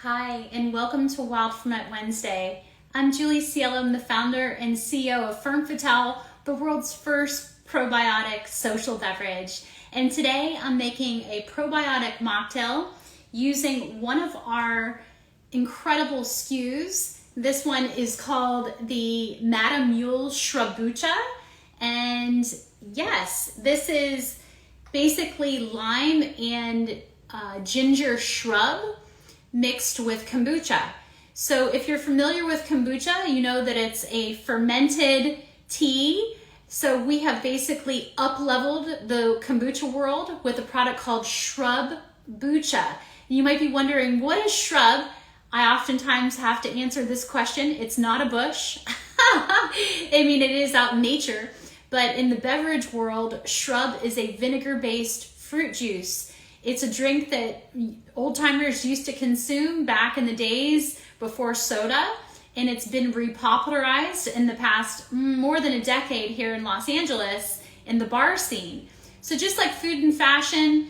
Hi, and welcome to Wild Ferment Wednesday. I'm Julie Cielo. I'm the founder and CEO of Ferme Fatale, the world's first probiotic social beverage. And today I'm making a probiotic mocktail using one of our incredible SKUs. This one is called the Madame Mule Shrubbucha. And yes, this is basically lime and ginger shrub mixed with kombucha. So if you're familiar with kombucha, you know that it's a fermented tea. So we have basically up-leveled the kombucha world with a product called Shrubbucha. You might be wondering, what is shrub? I oftentimes have to answer this question. It's not a bush. I mean, it is out in nature, but in the beverage world, shrub is a vinegar-based fruit juice. It's a drink that old-timers used to consume back in the days before soda, and it's been repopularized in the past more than a decade here in Los Angeles in the bar scene. So just like food and fashion,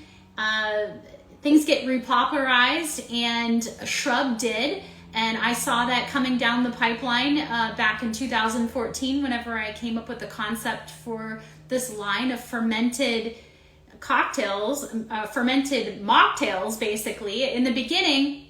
things get repopularized, and shrub did, and I saw that coming down the pipeline back in 2014 whenever I came up with the concept for this line of fermented cocktails, fermented mocktails, basically. In the beginning,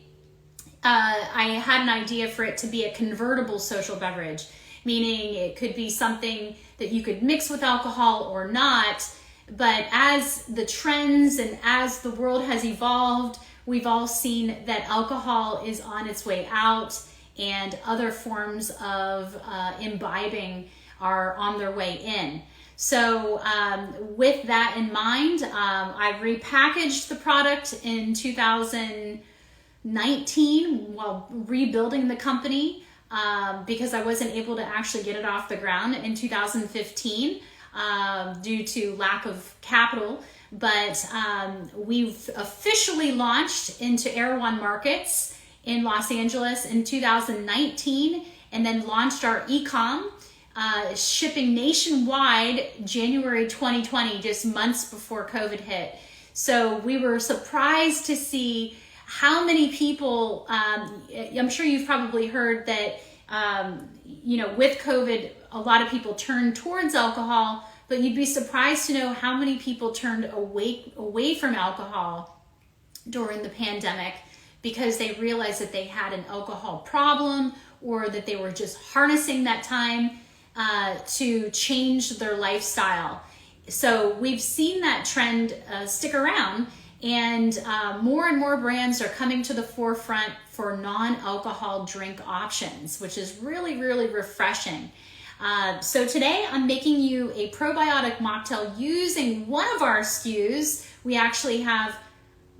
I had an idea for it to be a convertible social beverage, meaning it could be something that you could mix with alcohol or not. But as the trends and as the world has evolved, we've all seen that alcohol is on its way out and other forms of imbibing are on their way in. So with that in mind, I repackaged the product in 2019 while rebuilding the company because I wasn't able to actually get it off the ground in 2015 due to lack of capital. But we've officially launched into Erewhon markets in Los Angeles in 2019 and then launched our e-com. Shipping nationwide January 2020, just months before COVID hit. So we were surprised to see how many people, I'm sure you've probably heard that, with COVID, a lot of people turned towards alcohol, but you'd be surprised to know how many people turned away from alcohol during the pandemic because they realized that they had an alcohol problem or that they were just harnessing that time to change their lifestyle. So we've seen that trend stick around, and more brands are coming to the forefront for non-alcohol drink options, which is really, really refreshing. So today I'm making you a probiotic mocktail using one of our SKUs. We actually have,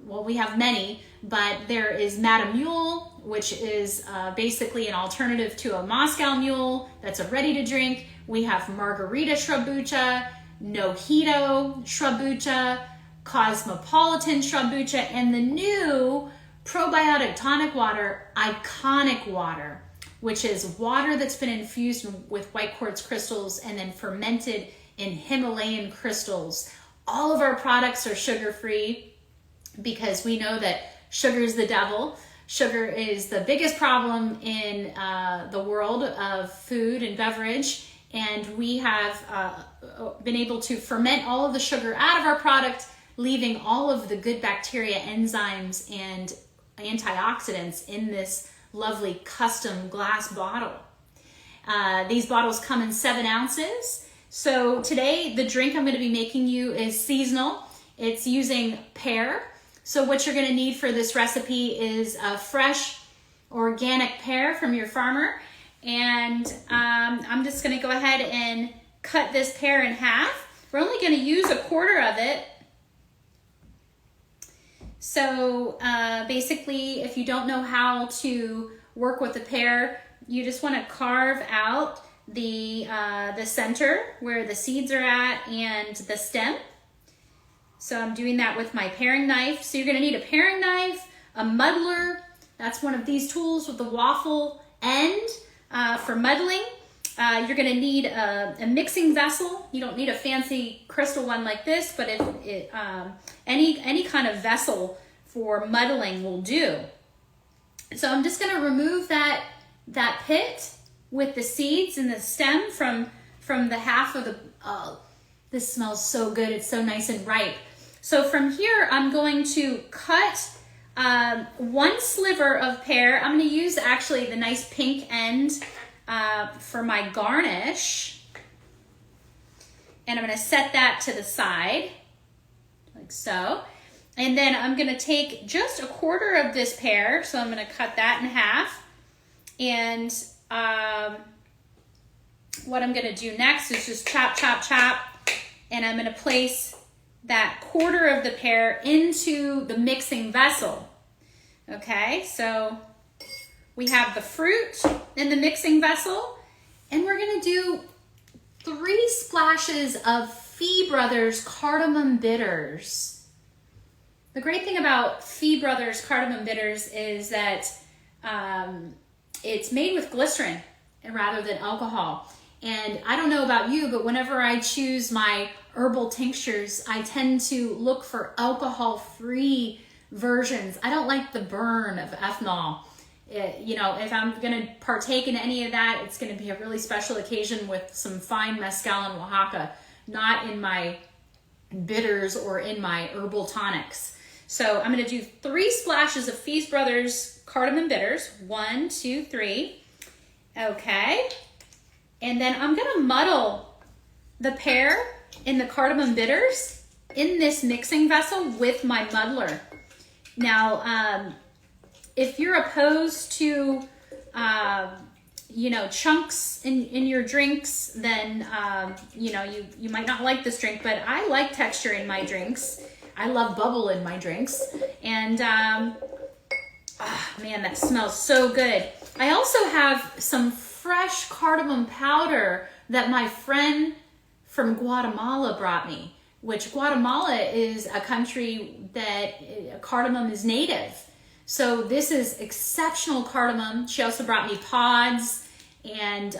we have many, but there is Madame Mule, which is basically an alternative to a Moscow Mule that's a ready to drink. We have Margarita Shrubbucha, Mojito Shrubbucha, Cosmopolitan Shrubbucha, and the new probiotic tonic water, Iconic Water, which is water that's been infused with white quartz crystals and then fermented in Himalayan crystals. All of our products are sugar-free because we know that sugar is the devil. Sugar is the biggest problem in the world of food and beverage, and we have been able to ferment all of the sugar out of our product, leaving all of the good bacteria, enzymes, and antioxidants in this lovely custom glass bottle. These bottles come in 7 ounces. So today, the drink I'm going to be making you is seasonal. It's using pear. So what you're going to need for this recipe is a fresh organic pear from your farmer. And I'm just going to go ahead and cut this pear in half. We're only going to use 1/4 of it. So basically, if you don't know how to work with the pear, you just want to carve out the center where the seeds are at and the stem. So I'm doing that with my paring knife. So you're going to need a paring knife, a muddler. That's one of these tools with the waffle end for muddling. You're going to need a mixing vessel. You don't need a fancy crystal one like this, but any kind of vessel for muddling will do. So I'm just gonna remove that pit with the seeds and the stem from the half of the, this smells so good. It's so nice and ripe. So from here, I'm going to cut one sliver of pear. I'm going to use actually the nice pink end for my garnish. And I'm going to set that to the side, like so. And then I'm going to take just a quarter of this pear. So I'm going to cut that in half. And what I'm going to do next is just chop, chop, chop. And I'm going to place that quarter of the pear into the mixing vessel. Okay, so we have the fruit in the mixing vessel, and we're gonna do 3 splashes of Fee Brothers Cardamom Bitters. The great thing about Fee Brothers Cardamom Bitters is that it's made with glycerin rather than alcohol. And I don't know about you, but whenever I choose my herbal tinctures, I tend to look for alcohol-free versions. I don't like the burn of ethanol. You know, if I'm gonna partake in any of that, it's gonna be a really special occasion with some fine mezcal in Oaxaca, not in my bitters or in my herbal tonics. So I'm gonna do 3 splashes of Fee Brothers Cardamom Bitters. 1, 2, 3. Okay. And then I'm gonna muddle the pear and the cardamom bitters in this mixing vessel with my muddler. Now, if you're opposed to, you know, chunks in your drinks, then, you know, you might not like this drink, but I like texture in my drinks. I love bubble in my drinks. And, man, that smells so good. I also have some fresh cardamom powder that my friend from Guatemala brought me, which Guatemala is a country that cardamom is native. So this is exceptional cardamom. She also brought me pods and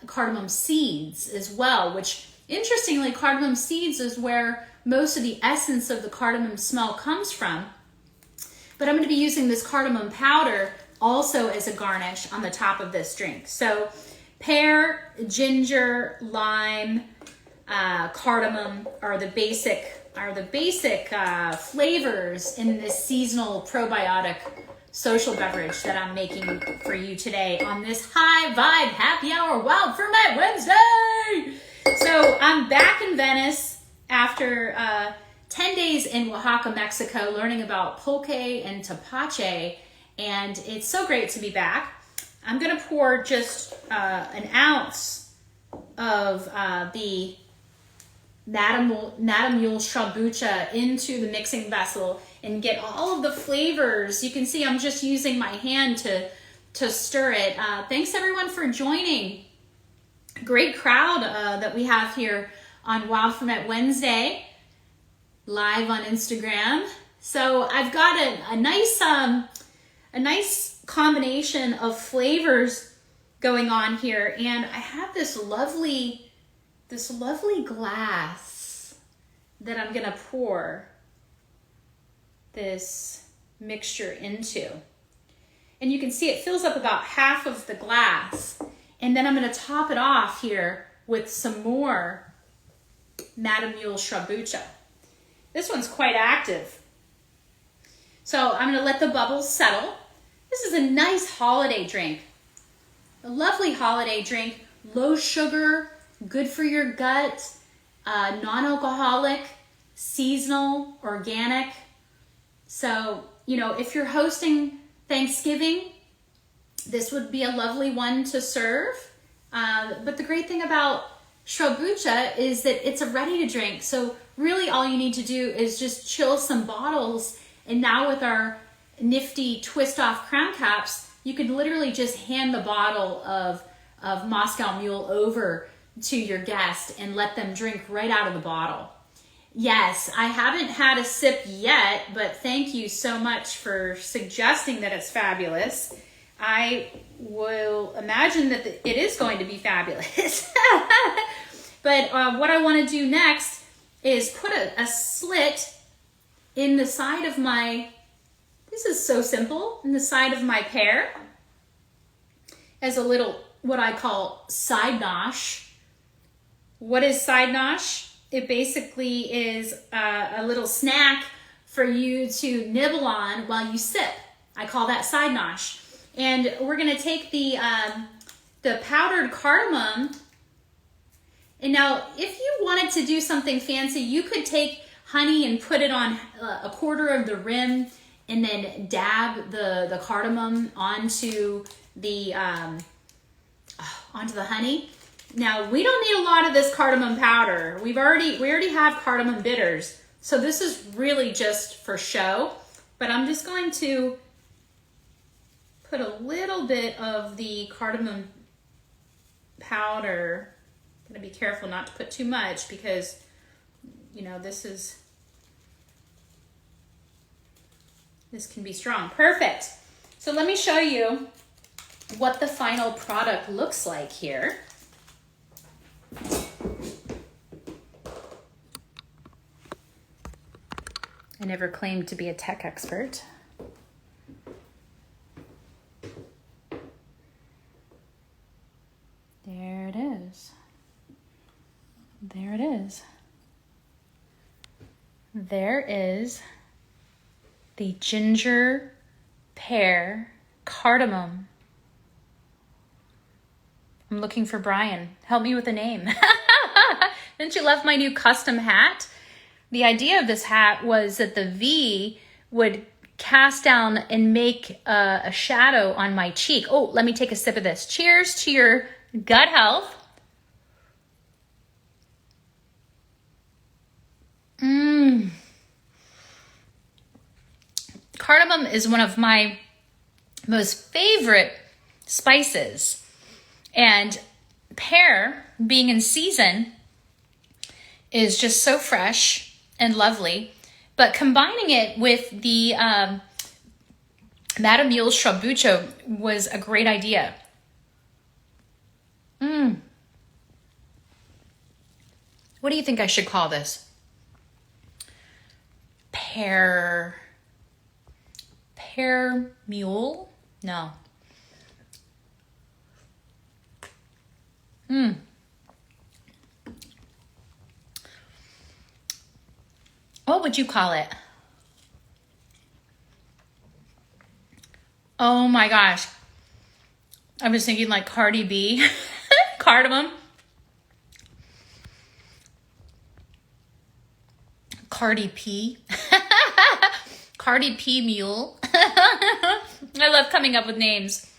cardamom seeds as well, which interestingly, cardamom seeds is where most of the essence of the cardamom smell comes from. But I'm going to be using this cardamom powder also as a garnish on the top of this drink. So pear, ginger, lime, cardamom are the basic flavors in this seasonal probiotic social beverage that I'm making for you today on this high vibe happy hour Wild Ferment Wednesday. So I'm back in Venice after 10 days in Oaxaca, Mexico, learning about pulque and tepache, and it's so great to be back. I'm gonna pour just an ounce of the Natamule Shambucha into the mixing vessel and get all of the flavors. You can see I'm just using my hand to stir it. Thanks everyone for joining. Great crowd that we have here on Wild Ferment Wednesday, live on Instagram. So I've got a nice combination of flavors going on here, and I have this lovely glass that I'm gonna pour this mixture into. And you can see it fills up about half of the glass. And then I'm gonna top it off here with some more Natamule Shambucha. This one's quite active. So I'm gonna let the bubbles settle. This is a nice holiday drink. A lovely holiday drink, low sugar, good for your gut, non-alcoholic, seasonal, organic. So, you know, if you're hosting Thanksgiving, this would be a lovely one to serve. But the great thing about Shambucha is that it's a ready to drink. So really all you need to do is just chill some bottles. And now with our nifty twist off crown caps, you could literally just hand the bottle of Moscow Mule over to your guest and let them drink right out of the bottle. Yes, I haven't had a sip yet, but thank you so much for suggesting that it's fabulous. I will imagine that it is going to be fabulous. But what I want to do next is put a slit in the side of my This is so simple. And the side of my pear as a little, what I call side nosh. What is side nosh? It basically is a little snack for you to nibble on while you sip. I call that side nosh. And we're gonna take the powdered cardamom. And now, if you wanted to do something fancy, you could take honey and put it on a quarter of the rim and then dab the cardamom onto the honey. Now, we don't need a lot of this cardamom powder. We already have cardamom bitters. So this is really just for show, but I'm just going to put a little bit of the cardamom powder. I'm gonna be careful not to put too much because, you know, this can be strong. Perfect. So let me show you what the final product looks like here. I never claimed to be a tech expert. There it is. There it is. There is the ginger, pear, cardamom. I'm looking for Brian. Help me with a name. Didn't you love my new custom hat? The idea of this hat was that the V would cast down and make a shadow on my cheek. Oh, let me take a sip of this. Cheers to your gut health. Cardamom is one of my most favorite spices. And pear, being in season, is just so fresh and lovely. But combining it with the Madame Mule's Sriracha was a great idea. What do you think I should call this? Pear mule? No. What would you call it? Oh my gosh. I was thinking like Cardi B. Cardamom. Cardi P. Cardi P mule. I love coming up with names.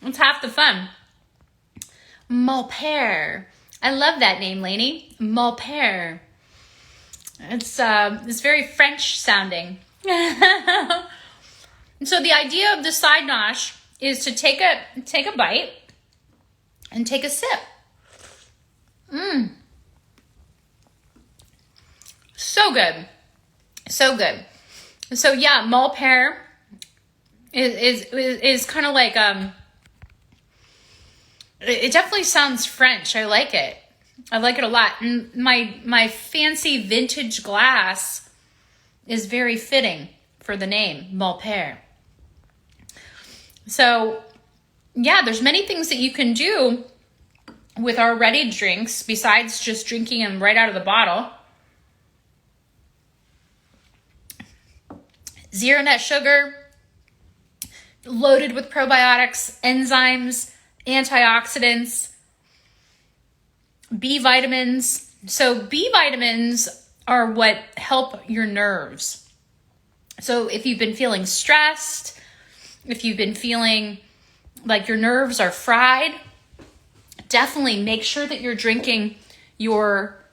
It's half the fun. Malpear. I love that name, Lainey. Malpear. It's very French sounding. And so the idea of the side nosh is to take a bite and take a sip. So good. So good. So yeah, Malpear is kind of like it definitely sounds French. I like it. I like it a lot. And my fancy vintage glass is very fitting for the name, Malpear. So, yeah, there's many things that you can do with our ready drinks besides just drinking them right out of the bottle. Zero net sugar, loaded with probiotics, enzymes, antioxidants, B vitamins. So B vitamins are what help your nerves. So if you've been feeling stressed, if you've been feeling like your nerves are fried, definitely make sure that you're drinking your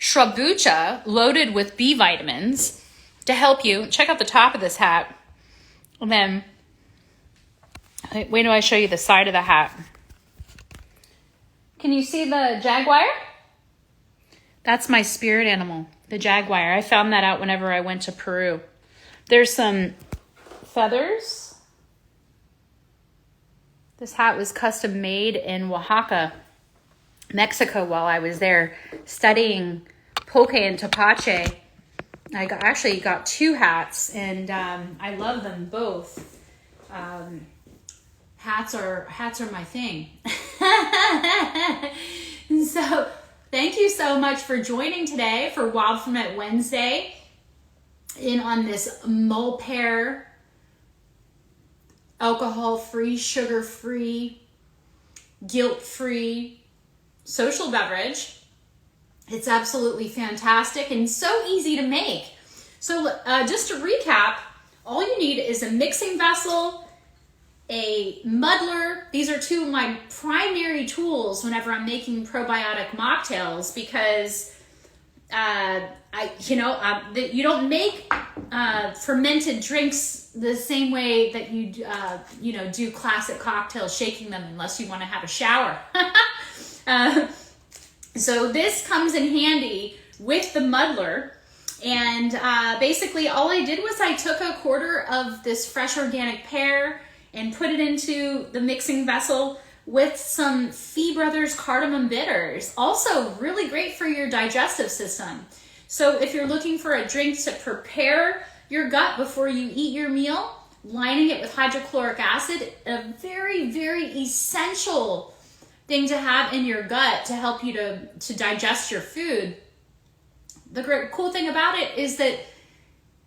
sriracha loaded with B vitamins to help you. Check out the top of this hat. And then, wait till I show you the side of the hat. Can you see the jaguar? That's my spirit animal, the jaguar. I found that out whenever I went to Peru. There's some feathers. This hat was custom made in Oaxaca, Mexico, while I was there studying poke and tepache actually got two hats, and I love them both. Hats are my thing. So thank you so much for joining today for Wild Ferment Wednesday in on this mull pear, alcohol-free, sugar-free, guilt-free social beverage. It's absolutely fantastic and so easy to make. So just to recap, all you need is a mixing vessel, a muddler. These are two of my primary tools whenever I'm making probiotic mocktails, because you don't make fermented drinks the same way that you do classic cocktails, shaking them, unless you want to have a shower. So this comes in handy with the muddler. And basically all I did was I took a quarter of this fresh organic pear and put it into the mixing vessel with some Fee Brothers cardamom bitters. Also really great for your digestive system. So if you're looking for a drink to prepare your gut before you eat your meal, lining it with hydrochloric acid, a very, very essential thing to have in your gut to help you to digest your food. The great cool thing about it is that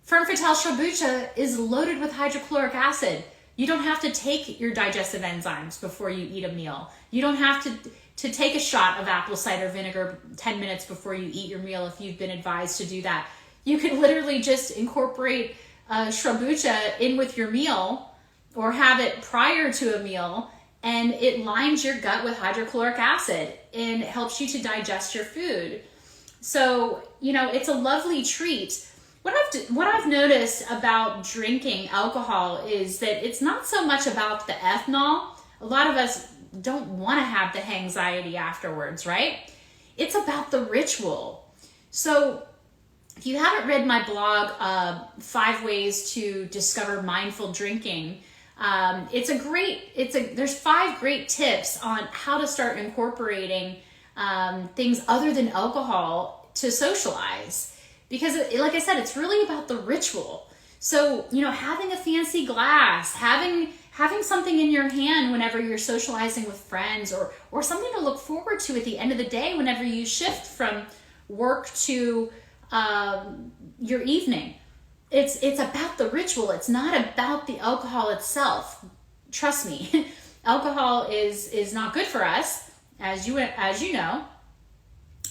Ferme Fatale Sriracha is loaded with hydrochloric acid. You don't have to take your digestive enzymes before you eat a meal. You don't have to take a shot of apple cider vinegar 10 minutes before you eat your meal if you've been advised to do that. You can literally just incorporate sriracha in with your meal or have it prior to a meal, and it lines your gut with hydrochloric acid and helps you to digest your food. So, it's a lovely treat. What I've noticed about drinking alcohol is that it's not so much about the ethanol. A lot of us don't want to have the anxiety afterwards, right? It's about the ritual. So if you haven't read my blog, 5 Ways to Discover Mindful Drinking, there's 5 great tips on how to start incorporating things other than alcohol to socialize. Because like I said, it's really about the ritual. So, having a fancy glass, having something in your hand whenever you're socializing with friends, or something to look forward to at the end of the day whenever you shift from work to your evening. It's about the ritual. It's not about the alcohol itself. Trust me, alcohol is not good for us, as you know.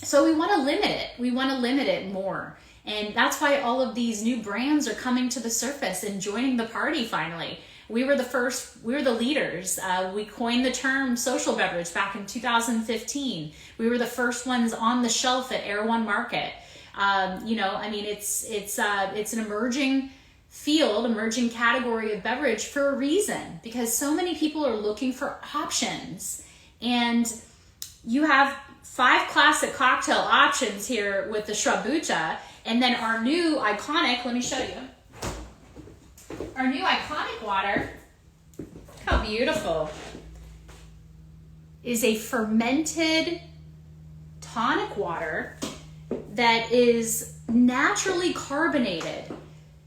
So we want to limit it. We want to limit it more. And that's why all of these new brands are coming to the surface and joining the party finally. We were the leaders. We coined the term social beverage back in 2015. We were the first ones on the shelf at Air One Market. It's an emerging field, emerging category of beverage for a reason, because so many people are looking for options. And you have 5 classic cocktail options here with the Sriracha, and then our new iconic, let me show you. Our new iconic water, how beautiful, is a fermented tonic water that is naturally carbonated.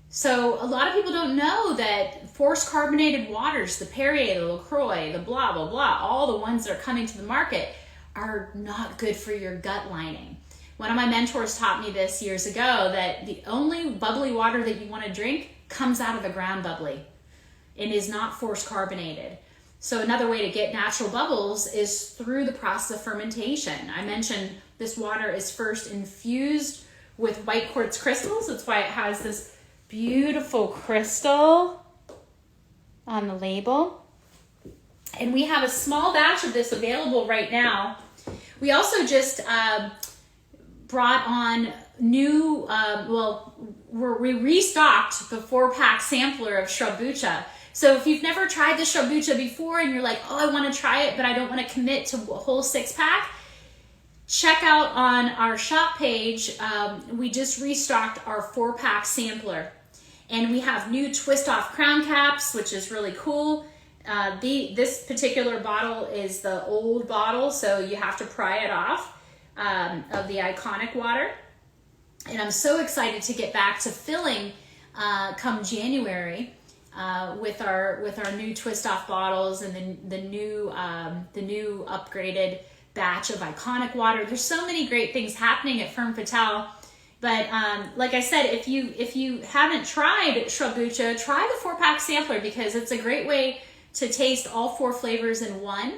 So a lot of people don't know that forced carbonated waters, the Perrier, the LaCroix, the blah, blah, blah, all the ones that are coming to the market are not good for your gut lining. One of my mentors taught me this years ago, that the only bubbly water that you want to drink comes out of the ground bubbly and is not forced carbonated. So another way to get natural bubbles is through the process of fermentation. I mentioned this water is first infused with white quartz crystals. That's why it has this beautiful crystal on the label. And we have a small batch of this available right now. We also just brought on new, we restocked the 4-pack sampler of Sriracha. So if you've never tried the Sriracha before and you're like, oh, I want to try it, but I don't want to commit to a whole 6-pack, check out on our shop page. We just restocked our 4-pack sampler. And we have new twist off crown caps, which is really cool. This particular bottle is the old bottle, so you have to pry it off of the iconic water. And I'm so excited to get back to filling come January with our new twist off bottles and the new upgraded batch of iconic water. There's so many great things happening at Femme Fatale. But like I said, if you haven't tried Sriracha, try the 4-pack sampler, because it's a great way to taste all 4 flavors in one.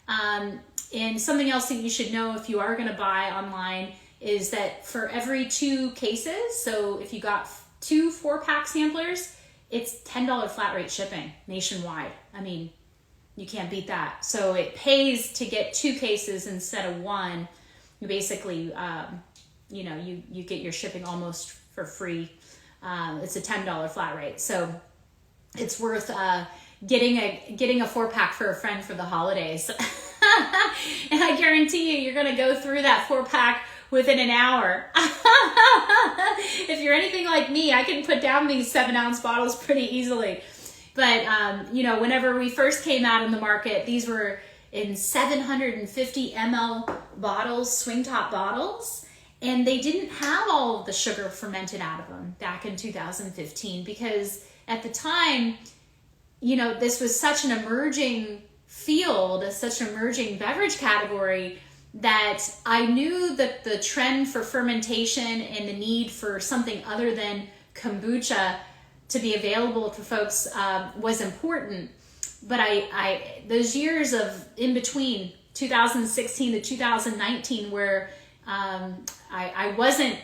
And something else that you should know if you are going to buy online is that for every 2 cases, so if you got 2 4-pack samplers, it's $10 flat rate shipping nationwide. I mean, you can't beat that. So it pays to get 2 cases instead of 1. You basically, you get your shipping almost for free. It's a $10 flat rate. So it's worth getting a 4-pack for a friend for the holidays. And I guarantee you're going to go through that 4-pack within an hour. If you're anything like me, I can put down these 7-ounce bottles pretty easily. But, whenever we first came out in the market, these were in 750 ml bottles, swing top bottles, and they didn't have all of the sugar fermented out of them back in 2015, because at the time, this was such an emerging field, such an emerging beverage category, that I knew that the trend for fermentation and the need for something other than kombucha to be available for folks was important. But I those years of in between 2016 to 2019 where I wasn't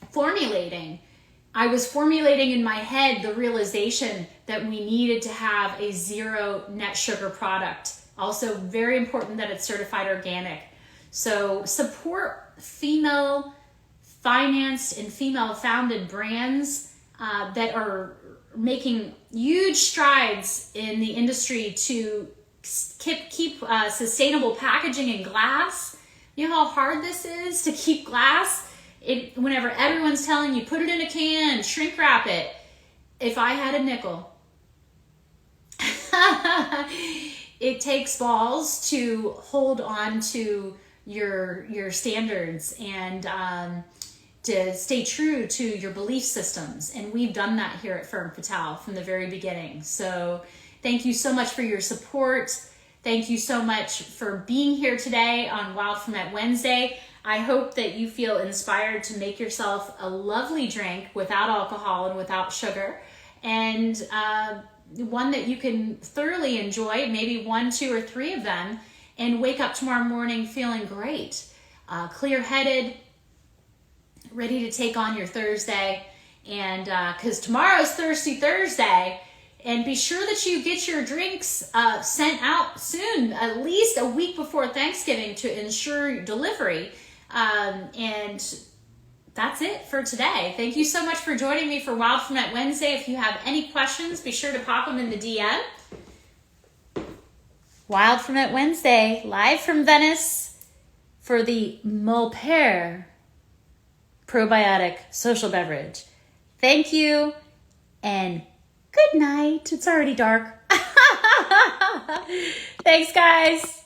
formulating, I was formulating in my head the realization that we needed to have a 0 net sugar product. Also very important that it's certified organic. So support female financed and female founded brands that are making huge strides in the industry to keep sustainable packaging in glass. You know how hard this is to keep glass? Whenever everyone's telling you, put it in a can, shrink wrap it. If I had a nickel, it takes balls to hold on to your standards and to stay true to your belief systems. And we've done that here at Femme Fatale from the very beginning. So thank you so much for your support. Thank you so much for being here today on Wild Ferment Wednesday. I hope that you feel inspired to make yourself a lovely drink without alcohol and without sugar, and one that you can thoroughly enjoy, maybe 1, 2, or 3 of them, and wake up tomorrow morning feeling great, clear-headed, ready to take on your Thursday. And because tomorrow's Thirsty Thursday, and be sure that you get your drinks sent out soon, at least a week before Thanksgiving, to ensure delivery. And that's it for today. Thank you so much for joining me for Wild Ferment Wednesday. If you have any questions, be sure to pop them in the DM. Wild Ferment Wednesday, live from Venice for the pear probiotic social beverage. Thank you, and good night. It's already dark. Thanks, guys.